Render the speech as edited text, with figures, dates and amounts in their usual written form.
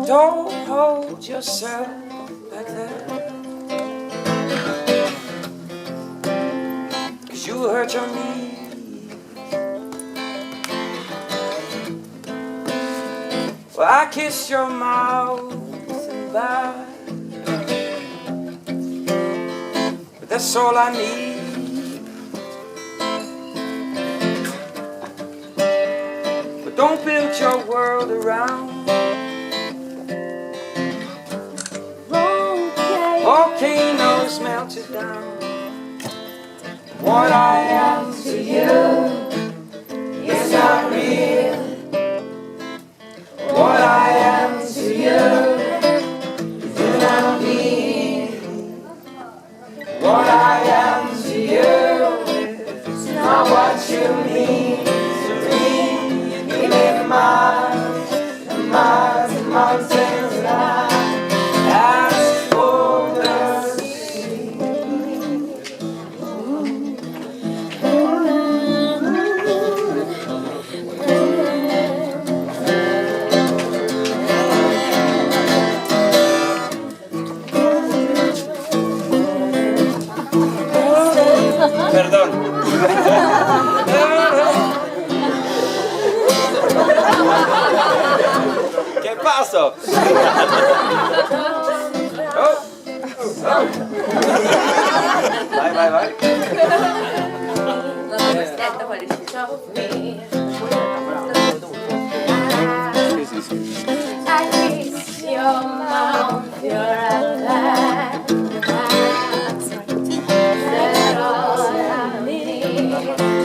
Don't hold yourself like that, 'cause you hurt your knees. Well, I kissed your mouth and back, but that's all I need. But don't build your world around volcanoes melted down. What I am to you is not real. What I am to you do not mean. What I am to you is not what you mean to me. You live miles and miles and mountains and I ask for the sea. Perdón. ¿Qué pasó? Oh. Oh. Bye, bye, bye. I kiss your mouth, you're alive. That's all I need.